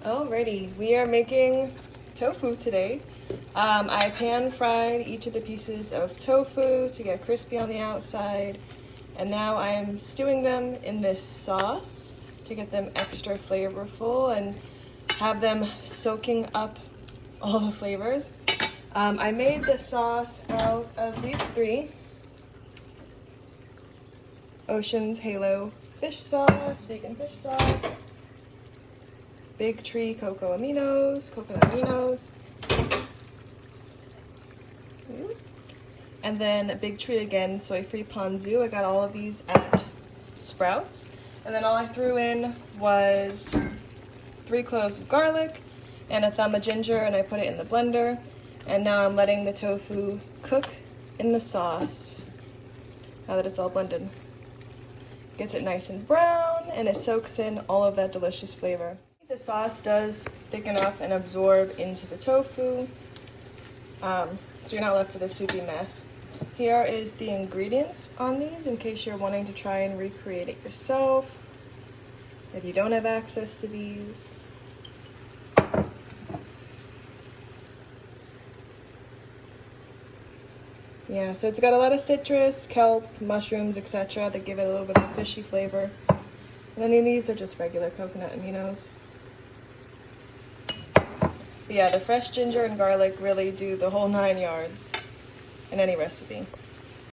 Alrighty, we are making tofu today. I pan fried each of the pieces of tofu to get crispy on the outside, and now I am stewing them in this sauce to get them extra flavorful and have them soaking up all the flavors. I made the sauce out of these three: Ocean's Halo fish sauce, vegan fish sauce, Big Tree coconut aminos, and then Big Tree again, soy-free ponzu. I got all of these at Sprouts. And then all I threw in was 3 cloves of garlic and a thumb of ginger, and I put it in the blender. And now I'm letting the tofu cook in the sauce now that it's all blended. Gets it nice and brown, and it soaks in all of that delicious flavor. The sauce does thicken up and absorb into the tofu, so you're not left with a soupy mess. Here is the ingredients on these in case you're wanting to try and recreate it yourself, if you don't have access to these. Yeah, so it's got a lot of citrus, kelp, mushrooms, etc. that give it a little bit of a fishy flavor. And then these are just regular coconut aminos. But yeah, the fresh ginger and garlic really do the whole 9 yards in any recipe.